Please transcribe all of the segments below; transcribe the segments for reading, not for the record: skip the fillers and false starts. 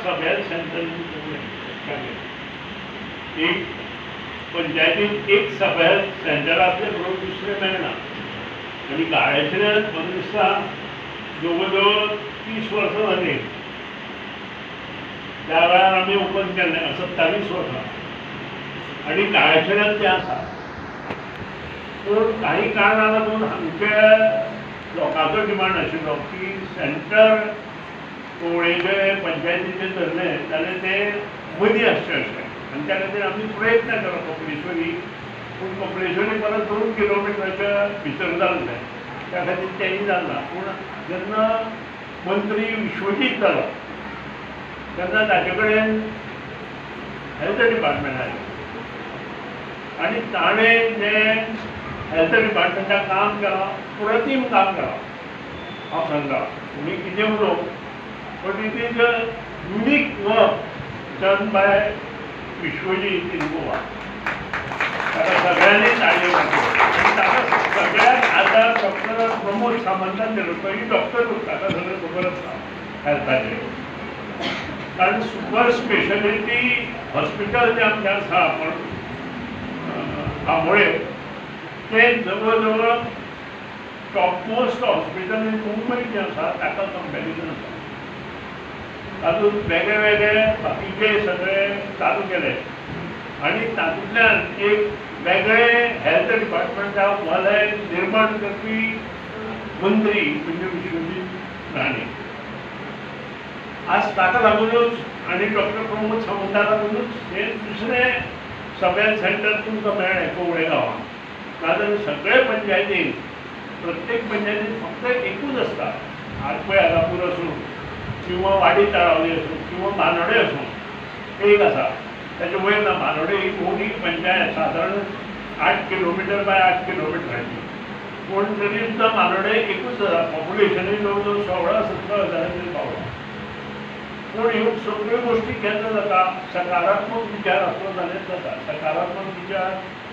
सगळ्या सेंटर एक पंचायतीत एक सगळ्या सेंटरातले बरोबर दुसरे मेळना आणि गाळ्याचेर म्हाका दिसता जवळ जवळ 30 वर्सां जाली त्या वेळार आमी ओपन केल्लें 27 वर्सां आणि गाळ्याचेरात तें आसा पूण काही कारणां लागून आमच्या लोकांचो डिमांड आशिल्लो की सेंटर कोवळेचे पंचायतीचे धरलें जाल्यार तें मदीं आसचें अशें आनी त्या खातीर आमी प्रयत्न केलो कपलेश्वरी पूण कपलेश्वरी परत 2 किलोमिटराच्या भितर जाल्लें त्या खातीर तेंय जालना पूण जेन्ना मंत्री विश्वजीत जालो तेन्ना ताचे कडेन हेल्थ डिपार्टमेंट आयलें आनी ताणें जें हेल्थ डिपार्टमेंटाक काम केलां प्रतिम काम केलां हांव सांगता तुमी कितें उलोवं but it is a unique work done by Vishwajit in Goa ताका सगळ्यांनी ताळयो वाजयल्यो आनी ताका सगळ्यात आदार डॉक्टर प्रमोद सामंतान दिलो तोय डॉक्टरूच ताका सगळें खबर आसता हेल्थाचें कारण सुपर स्पेशलिटी हॉस्पिटल जें आमचें आसा आमोळे तें जवळ जवळ टॉपमोस्ट हॉस्पिटल इन मुंबय जें आसा ताका कंपॅरिजन आसा तातूंत वेगळे वेगळे बाकीचे सगळे चालू केले आनी तातूंतल्यान एक वेगळे हेल्थ डिपार्टमेंटाक वलय निर्माण करपी मंत्री म्हणजे विश्वजीत राणे आज ताका लागूनच आनी डॉक्टर प्रमोद सावंताक लागूनच हे दुसरें सगळ्यात सेंटर तुमकां मेळ्ळें कोवळे गांवांत नाजाल्यार सगळे पंचायतीन प्रत्येक पंचायतीन फक्त एकूच आसता आडपय आगापूर आसूं किंवा वाडी तळावली आसूं किंवा मानोडे आसूं एक आसा ताचे वयर ना मानोडे ही मोठी पंचायत सादारण 8 किलोमिटर बाय 8 किलोमिटराची पूण तरी सुद्दां मानोडे एकूच आसा पॉप्युलेशनूय जवळ जवळ 16-17 हजारांचेर पावला पूण ह्यो सगळ्यो गोश्टी केन्ना जाता सकारात्मक विचार आसलो जाल्यार जाता सकारात्मक विचार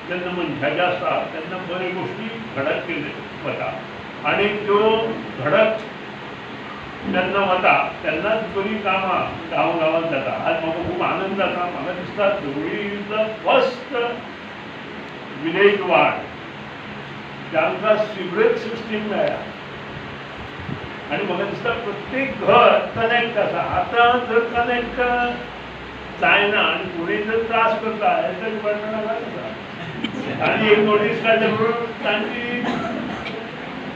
जेन्ना मनशाचे आसता तेन्ना बऱ्यो गोश्टी घडत केल्यो वता आनी त्यो घडत जेन्ना वता तेन्नाच बरी कामां गांवांत जाता आज म्हाका खूब आनंद जाता म्हाका दिसता Dhavali is the first village ward जांकां सिवरेज सिस्टीम मेळ्ळ्या आनी म्हाका दिसता प्रत्येक घर कनेक्ट आसा आतां जर कनेक्ट जायना आनी फुडें जर त्रास करता हेल्थ डिपार्टमेंटाक आसा आनी एक नोटीस काडले म्हणून तांची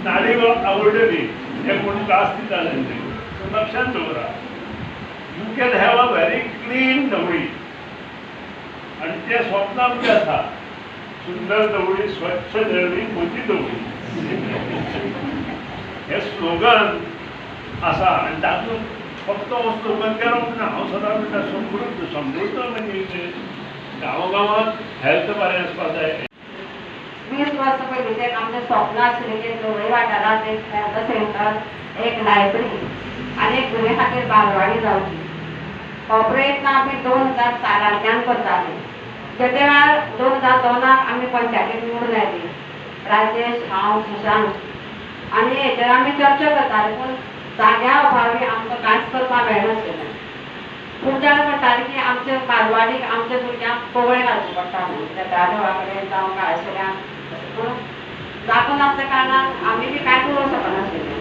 नाडी आवडटली हे कोण त्रास दिता तांचे सो लक्षांत दवरा you can have a very clean Dhavali आनी तें स्वप्न आमचें आसा सुंदर धवळी स्वच्छ धवळी मोठी धवळी हे स्लोगन आसा आनी तातूंत फक्त हो स्लोगन केलो म्हणून हांव सदां म्हणटा समृद्ध म्हणजे गांवांत हेल्थ बरें आसपाक जाय 20 वर्सां पयलीं तें आमचें स्वप्न आशिल्लें की धवळी वाठारांत एक हेल्थ सेंटर एक लायब्ररी आनी एक भुरग्यां खातीर बालवाडी जावची हो प्रयत्न आमी 2004 करतालीं ते वेळार 2002 आमी पंचायतीक निवडून आयलीं राजेश हांव सुशांत आनी हेचेर आमी चर्चा करतालीं पूण जाग्या अभावी आमकां कांयच करपाक मेळनाशिल्लें पूण जाणां म्हणटालीं की आमच्या बालवाडीक आमच्या भुरग्यांक कोवळे घालचें पडटा न्हू त्या देवा कडेन जावं काळशेऱ्यांक पूण जागो नासल्या कारणान आमी बी कांय करूंक शकनाशिल्ले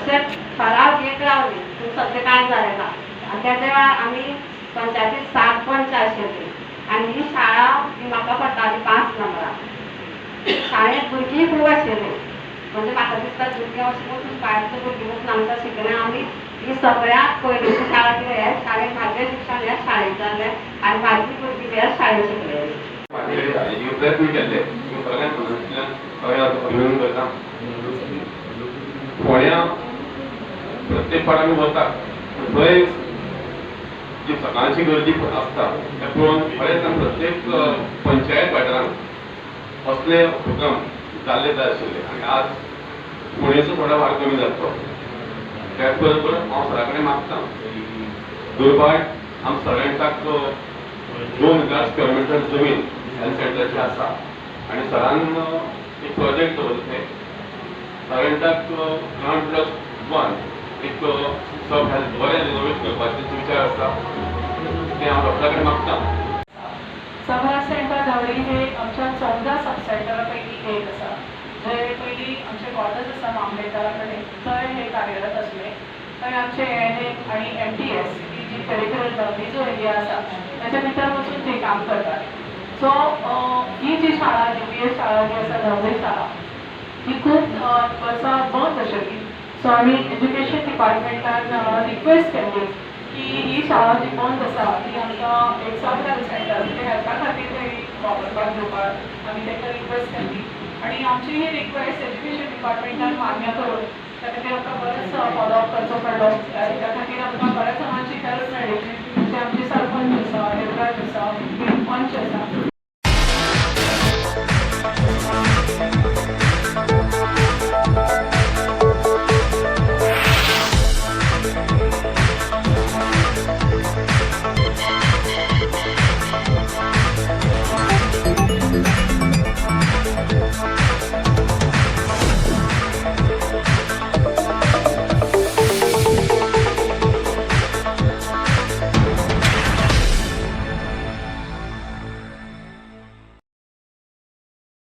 अशें ठराव घेत रावली पूण सद्या कांय जालें ना आनी त्या वेळार आमी पंचायतीन 7 पंच आशिल्लीं आनी ही शाळा ही म्हाका पडटाली 5 नंबराक शाळेंत भुरगीं खूब आशिल्लीं म्हणजे म्हाका दिसता भुरगीं अशें वचून भायरचो भुरगीं वचून आमकां शिकलें आमी ही सगळ्यात पयलींची शाळा कितें हे शाळेंत म्हाजें शिक्षण ह्या शाळेंत जालें आनी म्हाजी भुरगीं ह्या शाळेंत शिकलेलीं प्रयत्न केले अभिनंदन करता फोंड्या प्रत्येक फावट आमी वता थंय जी सकाळची गर्दी आसता तें पळोवन खरेंच प्रत्येक पंचायत वाठारांत असले उपक्रम जाल्ले जाय आशिल्ले आनी आज फोंडेचो थोडा वार कमी जातलो त्याच बरोबर हांव सरा कडेन मागता दुर्भाट आम सगळ्यांक 2000 स्क्वेअर मिटर जमीन हेल्थ सेंटरची आसा आनी सरान एक प्रोजेक्ट दवरले सगळ्यांक 1+1 एक सब हेल्थ बरें रिनोवेट करपाचे विचार आसा ते हांव डॉक्टरा कडेन मागता. समर सेंटर धावडी हे आमच्या 14 सब सेंटरा पैकी एक आसा. जंय पयलीं आमचे क्वॉर्टर्स आसा मामलेदारा कडेन थंय हे कार्यरत आसले. थंय आमचे एन आनी MTS ही जी पेरिफेरल टर्मी जो एरिया आसा त्याच्या भितर वचून ते काम करतात. सो ही जी शाळा UPS शाळा जी आसा धावडी शाळा ही खूब वर्सां बंद आशिल्ली. सो आमी एज्युकेशन डिपार्टमेंटान रिक्वेस्ट केल्ली की ही शाळा जी बंद आसा ती आमकां एक सब हेल्थ सेंटर म्हणजे हेल्था खातीर तरी वापरपाक दिवपाक आमी ताका रिक्वेस्ट केल्ली. आणि आमची ही रिक्वेस्ट एज्युकेशन डिपार्टमेंटान मान्य करून त्या खातीर आमकां बरेच फॉलोअप करचो पडलो. त्या खातीर आमकां बऱ्याच जाणांची हेल्प मेळ्ळी. म्हणजे आमची सरपंच आसा, हेल्थ आसा, पंच आसा